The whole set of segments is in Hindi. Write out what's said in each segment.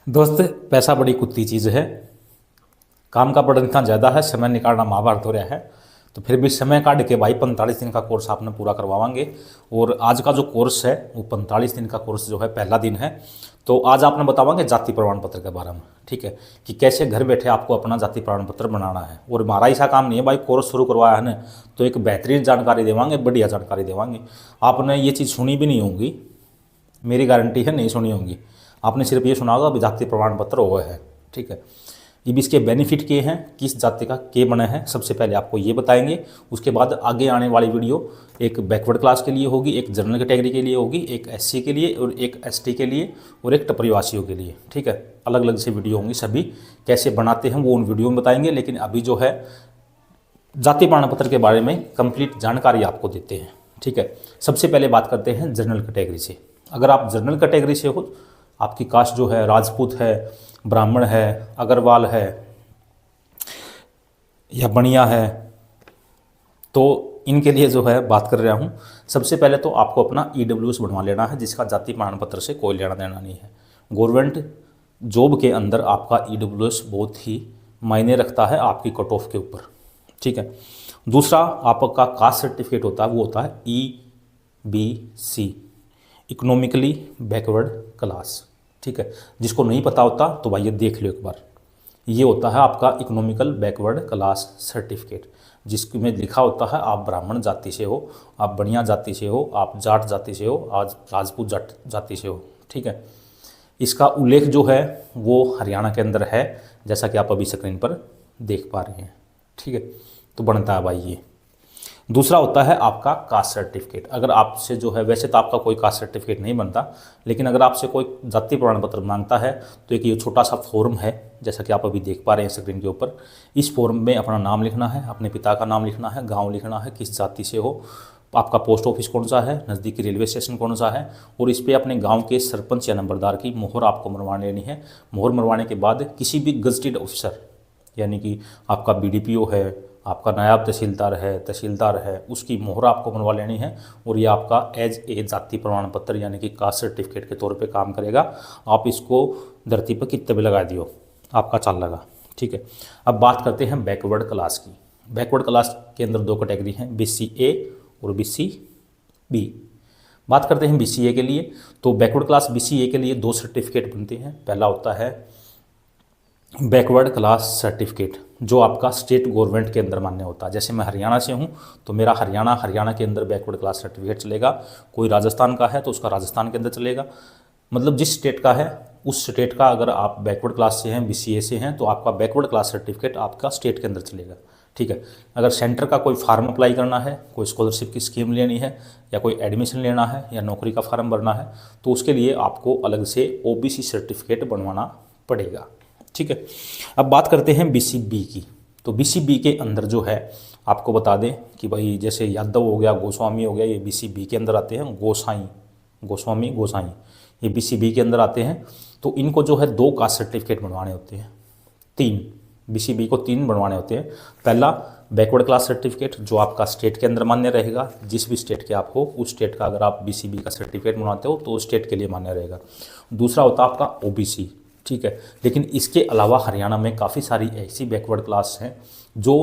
दोस्त, पैसा बड़ी कुत्ती चीज़ है। काम का बर्डन इतना ज़्यादा है, समय निकालना महाभारत हो रहा है। तो फिर भी समय काट के भाई 45 दिन का कोर्स आपने पूरा करवाएंगे। और आज का जो कोर्स है वो 45 दिन का कोर्स जो है पहला दिन है। तो आज आपने बतावांगे जाति प्रमाण पत्र के बारे में, ठीक है, कि कैसे घर बैठे आपको अपना जाति प्रमाण पत्र बनाना है। और हमारा ऐसा काम नहीं है भाई, कोर्स शुरू करवाया है ना तो एक बेहतरीन जानकारी देवांगे, बढ़िया जानकारी देवांगे। आपने ये चीज़ सुनी भी नहीं होगी, मेरी गारंटी है नहीं सुनी होगी। आपने सिर्फ ये सुना होगा जाति प्रमाण पत्र वो है, ठीक है। अब इसके बेनिफिट के हैं, किस जाति का के बने हैं, सबसे पहले आपको ये बताएंगे। उसके बाद आगे आने वाली वीडियो एक बैकवर्ड क्लास के लिए होगी, एक जनरल कैटेगरी के लिए होगी, एक एससी के लिए और एक एसटी के लिए और एक टपरीवासियों के लिए, ठीक है। अलग अलग से वीडियो होंगी, सभी कैसे बनाते हैं वो उन वीडियो में बताएंगे। लेकिन अभी जो है जाति प्रमाण पत्र के बारे में कंप्लीट जानकारी आपको देते हैं, ठीक है। सबसे पहले बात करते हैं जनरल कैटेगरी से। अगर आप जनरल कैटेगरी से हो, आपकी कास्ट जो है राजपूत है, ब्राह्मण है, अग्रवाल है या बनिया है, तो इनके लिए जो है बात कर रहा हूँ। सबसे पहले तो आपको अपना ईडब्ल्यूएस बनवा लेना है, जिसका जाति प्रमाण पत्र से कोई लेना देना नहीं है। गवर्नमेंट जॉब के अंदर आपका ईडब्ल्यूएस बहुत ही मायने रखता है आपकी कट ऑफ के ऊपर, ठीक है। दूसरा आपका कास्ट सर्टिफिकेट होता है, वो होता है EBC, इकोनॉमिकली बैकवर्ड क्लास, ठीक है। जिसको नहीं पता होता तो भाई ये देख लो एक बार। ये होता है आपका इकोनॉमिकल बैकवर्ड क्लास सर्टिफिकेट, जिसमें लिखा होता है आप ब्राह्मण जाति से हो, आप बनिया जाति से हो, आप जाट जाति से हो, आज राजपूत जाति से हो, ठीक है। इसका उल्लेख जो है वो हरियाणा के अंदर है, जैसा कि आप अभी स्क्रीन पर देख पा रहे हैं, ठीक है। तो बनता है भाई ये। दूसरा होता है आपका कास्ट सर्टिफिकेट। अगर आपसे जो है, वैसे तो आपका कोई कास्ट सर्टिफिकेट नहीं बनता, लेकिन अगर आपसे कोई जाति प्रमाण पत्र मांगता है तो एक ये छोटा सा फॉर्म है, जैसा कि आप अभी देख पा रहे हैं स्क्रीन के ऊपर। इस फॉर्म में अपना नाम लिखना है, अपने पिता का नाम लिखना है, गांव लिखना है, किस जाति से हो, आपका पोस्ट ऑफिस कौन सा है, नज़दीकी रेलवे स्टेशन कौन सा है, और इस पर अपने गाँव के सरपंच या नंबरदार की मोहर आपको मरवा लेनी है। मोहर मरवाने के बाद किसी भी गजटेड ऑफिसर, यानी कि आपका BDPO है, आपका नायब तहसीलदार है, उसकी मोहर आपको बनवा लेनी है। और ये आपका एज ए जाति प्रमाण पत्र यानी कि कास्ट सर्टिफिकेट के तौर पे काम करेगा। आप इसको धरती पर कितने भी लगा दियो, आपका चाल लगा, ठीक है। अब बात करते हैं बैकवर्ड क्लास की। बैकवर्ड क्लास के अंदर दो कैटेगरी हैं, BCA और BCB। बात करते हैं BCA के लिए। तो बैकवर्ड क्लास BCA के लिए दो सर्टिफिकेट बनते हैं। पहला होता है बैकवर्ड क्लास सर्टिफिकेट, जो आपका स्टेट गवर्नमेंट के अंदर मान्य होता है। जैसे मैं हरियाणा से हूँ तो मेरा हरियाणा के अंदर बैकवर्ड क्लास सर्टिफिकेट चलेगा। कोई राजस्थान का है तो उसका राजस्थान के अंदर चलेगा। मतलब जिस स्टेट का है उस स्टेट का, अगर आप बैकवर्ड क्लास से हैं, BCA से हैं, तो आपका बैकवर्ड क्लास सर्टिफिकेट आपका स्टेट के अंदर चलेगा, ठीक है। अगर सेंटर का कोई फार्म अप्लाई करना है, कोई स्कॉलरशिप की स्कीम लेनी है, या कोई एडमिशन लेना है, या नौकरी का फार्म भरना है, तो उसके लिए आपको अलग से OBC सर्टिफिकेट बनवाना पड़ेगा, ठीक है। अब बात करते हैं BCB की। तो BCB के अंदर जो है आपको बता दें कि भाई जैसे यादव हो गया, गोस्वामी हो गया, ये BCB के अंदर आते हैं। गोस्वामी ये BCB के अंदर आते हैं। तो इनको जो है दो कास्ट सर्टिफिकेट बनवाने होते हैं, तीन, BCB को तीन बनवाने होते हैं। पहला बैकवर्ड क्लास सर्टिफिकेट, जो आपका स्टेट के अंदर मान्य रहेगा। जिस भी स्टेट के आप हो उस स्टेट का अगर आप BCB का सर्टिफिकेट बनवाते हो तो उस स्टेट के लिए मान्य रहेगा। दूसरा होता है आपका OBC, ठीक है। लेकिन इसके अलावा हरियाणा में काफ़ी सारी ऐसी बैकवर्ड क्लास हैं जो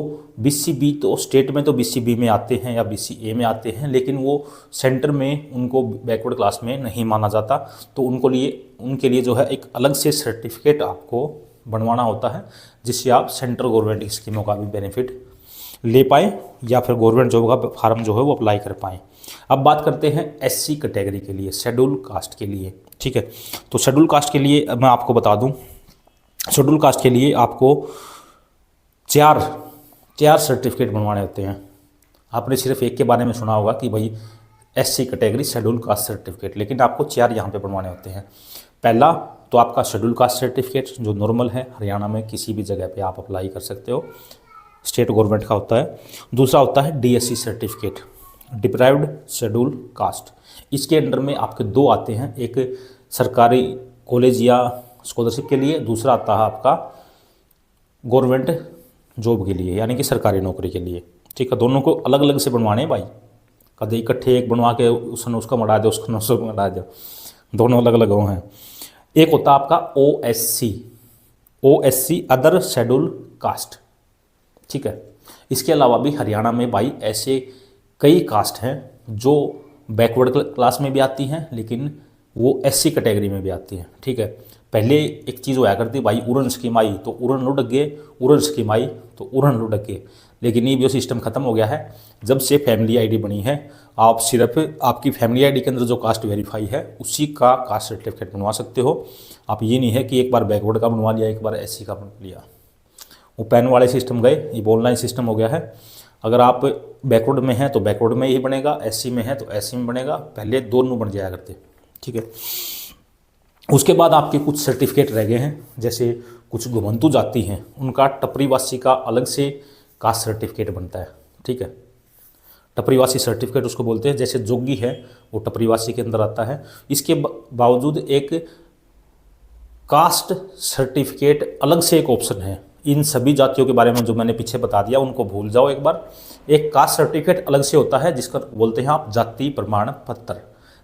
BCB, तो स्टेट में तो BCB में आते हैं या BCA में आते हैं, लेकिन वो सेंटर में उनको बैकवर्ड क्लास में नहीं माना जाता। तो उनके लिए जो है एक अलग से सर्टिफिकेट आपको बनवाना होता है, जिससे आप सेंट्रल गवर्नमेंट की स्कीमों का भी बेनिफिट ले पाएँ या फिर गवर्नमेंट जॉब का फॉर्म जो है वो अप्लाई कर पाएँ। अब बात करते हैं SC कैटेगरी के लिए, शेड्यूल कास्ट के लिए, ठीक है। तो शेड्यूल कास्ट के लिए मैं आपको बता दूं, शेड्यूल कास्ट के लिए आपको चार सर्टिफिकेट बनवाने होते हैं। आपने सिर्फ एक के बारे में सुना होगा कि भाई SC category schedule caste certificate, लेकिन आपको 4 यहाँ पे बनवाने होते हैं। पहला तो आपका शेड्यूल कास्ट सर्टिफिकेट जो नॉर्मल है, हरियाणा में किसी भी जगह पे आप अप्लाई कर सकते हो, स्टेट गवर्नमेंट का होता है। दूसरा होता है DSC certificate, deprived schedule caste. इसके अंडर में आपके दो आते हैं, एक सरकारी कॉलेज या स्कॉलरशिप के लिए, दूसरा आता है आपका गवर्नमेंट जॉब के लिए यानी कि सरकारी नौकरी के लिए, ठीक है। दोनों को अलग अलग से बनवाने हैं भाई, कभी इकट्ठे एक बनवा के उसने उसका मरा दो, उसका उसको मरा दो, दोनों अलग अलग हो हैं। एक होता है आपका OSC अदर शेड्यूल कास्ट, ठीक है। इसके अलावा भी हरियाणा में भाई ऐसे कई कास्ट हैं जो बैकवर्ड क्लास में भी आती हैं, लेकिन वो SC कैटेगरी में भी आती हैं, ठीक है। पहले एक चीज़ होया करती भाई, उड़न स्कीम आई तो उड़न लुढ़क गए, उड़न स्कीम आई तो उड़न लुढ़क गए, लेकिन ये भी सिस्टम खत्म हो गया है। जब से फैमिली आईडी बनी है, आप सिर्फ आपकी फैमिली आईडी के अंदर जो कास्ट वेरीफाई है उसी का कास्ट सर्टिफिकेट बनवा सकते हो। आप ये नहीं है कि एक बार बैकवर्ड का बनवा लिया, एक बार SC का बनवा लिया, वो पेन वाले सिस्टम गए, ये ऑनलाइन सिस्टम हो गया है। अगर आप बैकवर्ड में हैं तो बैकवर्ड में ही बनेगा, SC में है तो SC में बनेगा, पहले दोनों बन जाया करते, ठीक है। उसके बाद आपके कुछ सर्टिफिकेट रह गए हैं, जैसे कुछ घुमंतु जाति हैं उनका टपरीवासी का अलग से कास्ट सर्टिफिकेट बनता है, ठीक है। टपरीवासी सर्टिफिकेट उसको बोलते हैं, जैसे जोगी है वो टपरीवासी के अंदर आता है। इसके बावजूद एक कास्ट सर्टिफिकेट अलग से एक ऑप्शन है। इन सभी जातियों के बारे में जो मैंने पीछे बता दिया उनको भूल जाओ एक बार। एक कास्ट सर्टिफिकेट अलग से होता है जिसका बोलते हैं आप जाति प्रमाण पत्र।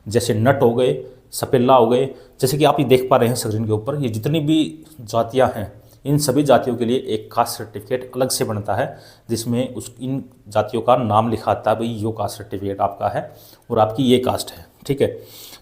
जैसे नट हो गए, सपेल्ला हो गए, जैसे कि आप ये देख पा रहे हैं स्क्रीन के ऊपर, ये जितनी भी जातियां हैं इन सभी जातियों के लिए एक कास्ट सर्टिफिकेट अलग से बनता है, जिसमें इन जातियों का नाम लिखा आता है, भाई यो कास्ट सर्टिफिकेट आपका है और आपकी ये कास्ट है, ठीक है।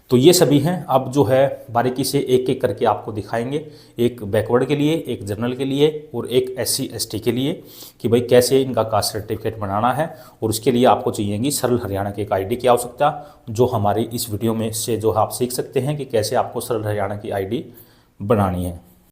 तो ये सभी हैं। अब जो है बारीकी से एक एक करके आपको दिखाएंगे, एक बैकवर्ड के लिए, एक जनरल के लिए और एक SC ST के लिए, कि भाई कैसे इनका कास्ट सर्टिफिकेट बनाना है। और उसके लिए आपको चाहिएगी सरल हरियाणा की एक ID की आवश्यकता, जो हमारी इस वीडियो में से जो आप सीख सकते हैं कि कैसे आपको सरल हरियाणा की ID बनानी है।